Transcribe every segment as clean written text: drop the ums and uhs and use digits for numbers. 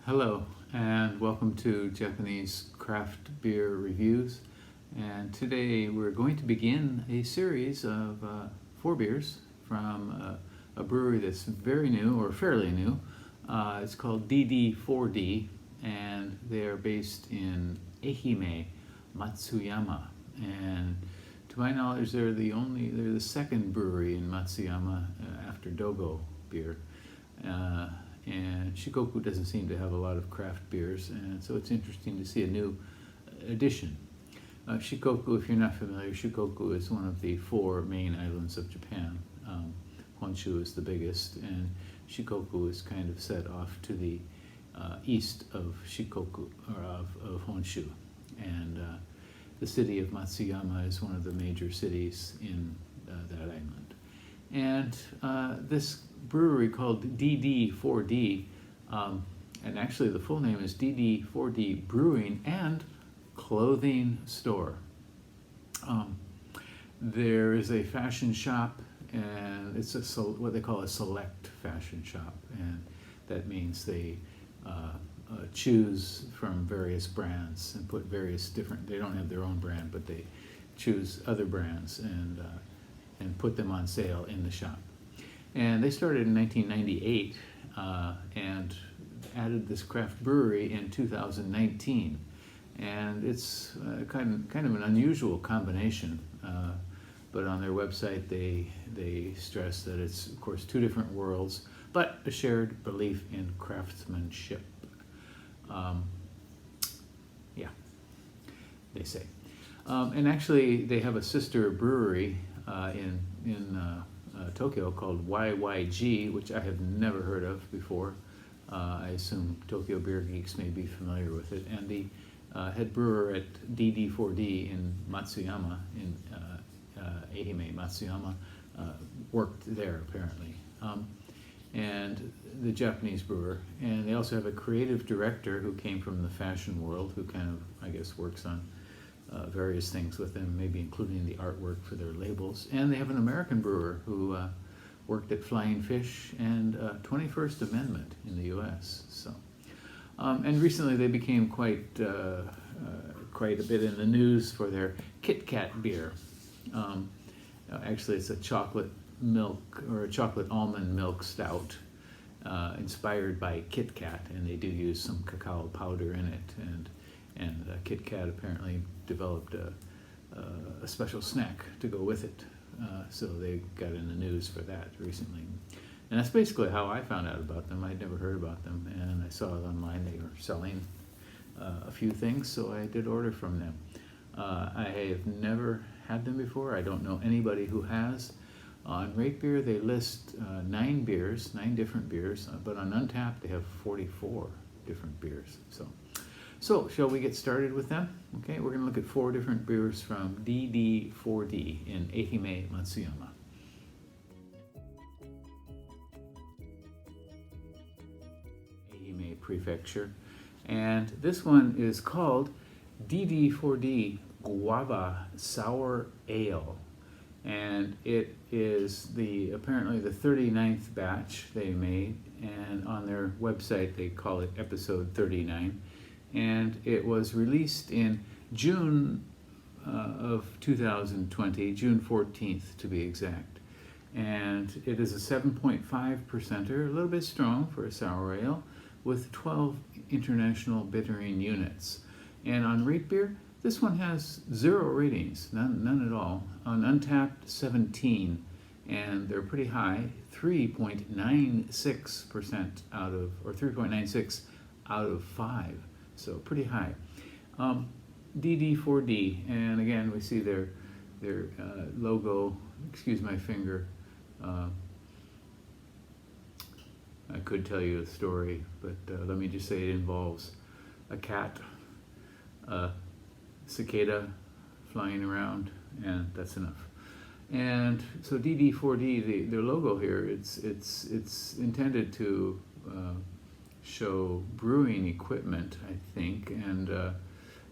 Hello, and welcome to Japanese Craft Beer Reviews. And today we're going to begin a series of 4 beers from a brewery that's very new, or fairly new. It's called DD4D, and they are based in Ehime, Matsuyama. And to my knowledge, they're the second brewery in Matsuyama after Dogo beer. And Shikoku doesn't seem to have a lot of craft beers, and so it's interesting to see a new addition. Shikoku, if you're not familiar, Shikoku is one of the 4 main islands of Japan. Honshu is the biggest, and Shikoku is kind of set off to the east of Shikoku, or of Honshu. And the city of Matsuyama is one of the major cities in that island. And this brewery called DD4D, and actually the full name is DD4D Brewing and Clothing Store. There is a fashion shop, and it's what they call a select fashion shop, and that means they choose from various brands and put various different, they don't have their own brand, but they choose other brands and put them on sale in the shop. And they started in 1998 and added this craft brewery in 2019. And it's kind of an unusual combination. But on their website, they stress that it's, of course, 2 different worlds, but a shared belief in craftsmanship. Yeah, they say. And actually, they have a sister brewery in Tokyo called YYG, which I have never heard of before. I assume Tokyo Beer Geeks may be familiar with it. And the head brewer at DD4D in Matsuyama, in Ehime, Matsuyama, worked there apparently. And the Japanese brewer. And they also have a creative director who came from the fashion world, who kind of, I guess, works on various things with them, maybe including the artwork for their labels. And they have an American brewer who worked at Flying Fish and 21st Amendment in the U.S. So, and recently they became quite a bit in the news for their Kit Kat beer. Actually, it's a chocolate milk or a chocolate almond milk stout inspired by Kit Kat, and they do use some cacao powder in it. And Kit Kat apparently developed a special snack to go with it. So they got in the news for that recently. And that's basically how I found out about them. I'd never heard about them, and I saw it online. They were selling a few things, so I did order from them. I have never had them before. I don't know anybody who has. On Rate Beer, they list 9 different beers, but on Untappd, they have 44 different beers. So, shall we get started with them? Okay, we're going to look at 4 different beers from DD4D in Ehime, Matsuyama. Ehime Prefecture. And this one is called DD4D Guava Sour Ale. And it is apparently the 39th batch they made, and on their website they call it episode 39. And it was released in June of 2020, June 14th to be exact. And it is a 7.5%er, a little bit strong for a sour ale, with 12 international bittering units. And on Rate Beer, this one has 0 ratings, none at all. On Untappd, 17, and they're pretty high, 3.96% out of, or 3.96 out of 5. So pretty high. DD4D, and again we see their logo. Excuse my finger. I could tell you a story, but let me just say it involves a cat, a cicada flying around, and that's enough. And so DD4D, their logo here, it's intended to show brewing equipment, I think, and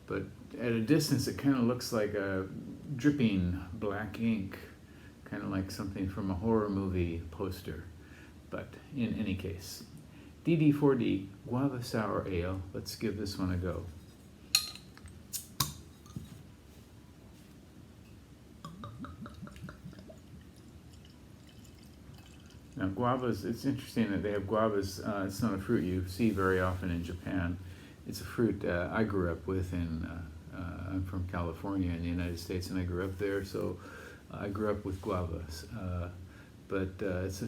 but at a distance it kind of looks like a dripping black ink, kind of like something from a horror movie poster. But in any case, DD4D Guava Sour Ale. Let's give this one a go. Now guavas, it's interesting that they have guavas. It's not a fruit you see very often in Japan. It's a fruit I grew up with I'm from California in the United States, and I grew up there, so I grew up with guavas. But it's a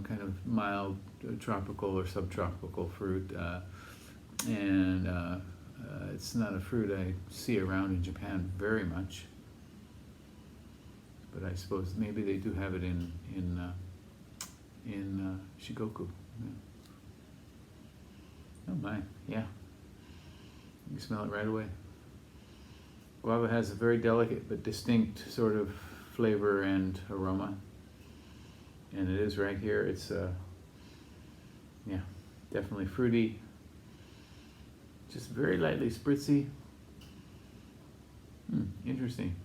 kind of mild tropical or subtropical fruit, and it's not a fruit I see around in Japan very much. But I suppose maybe they do have it in Shikoku. Yeah. Oh my, yeah. You can smell it right away. Guava has a very delicate but distinct sort of flavor and aroma. And it is right here. It's, yeah, definitely fruity. Just very lightly spritzy. Interesting.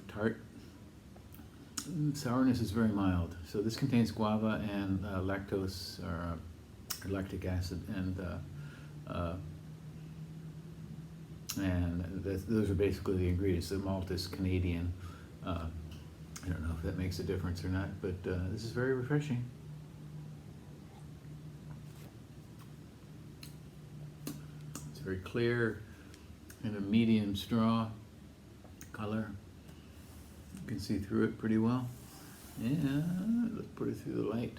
Tart. Sourness is very mild. So this contains guava and lactose or lactic acid, and those are basically the ingredients. The malt is Canadian. I don't know if that makes a difference or not, but this is very refreshing. It's very clear and a medium straw color. You can see through it pretty well. Yeah, let's put it through the light.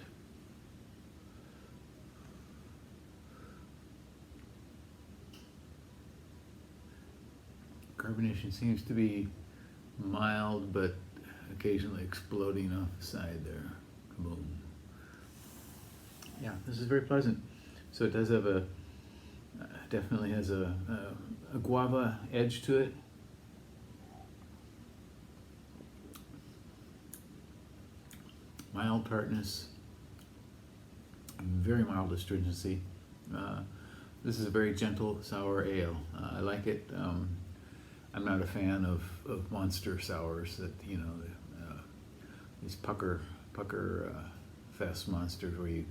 Carbonation seems to be mild, but occasionally exploding off the side there. Boom. Yeah, this is very pleasant. So it does have definitely has a guava edge to it. Mild tartness, very mild astringency. This is a very gentle sour ale. I like it. I'm not a fan of monster sours that, these pucker fest monsters where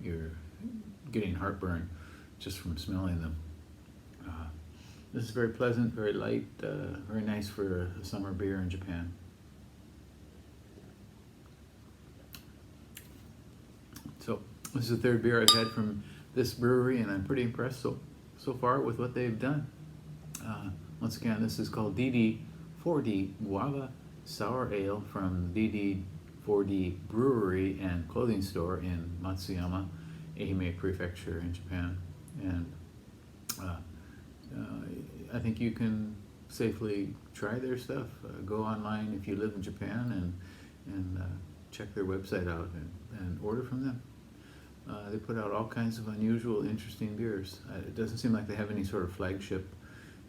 you're getting heartburn just from smelling them. This is very pleasant, very light, very nice for a summer beer in Japan. So this is the third beer I've had from this brewery, and I'm pretty impressed so far with what they've done. Once again, this is called DD4D Guava Sour Ale from DD4D Brewery and Clothing Store in Matsuyama, Ehime Prefecture in Japan. And I think you can safely try their stuff. Go online if you live in Japan and check their website out and order from them. They put out all kinds of unusual, interesting beers. It doesn't seem like they have any sort of flagship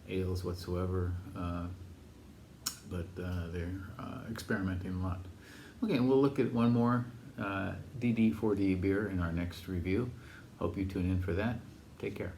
ales whatsoever, but they're experimenting a lot. Okay, we'll look at one more DD4D beer in our next review. Hope you tune in for that. Take care.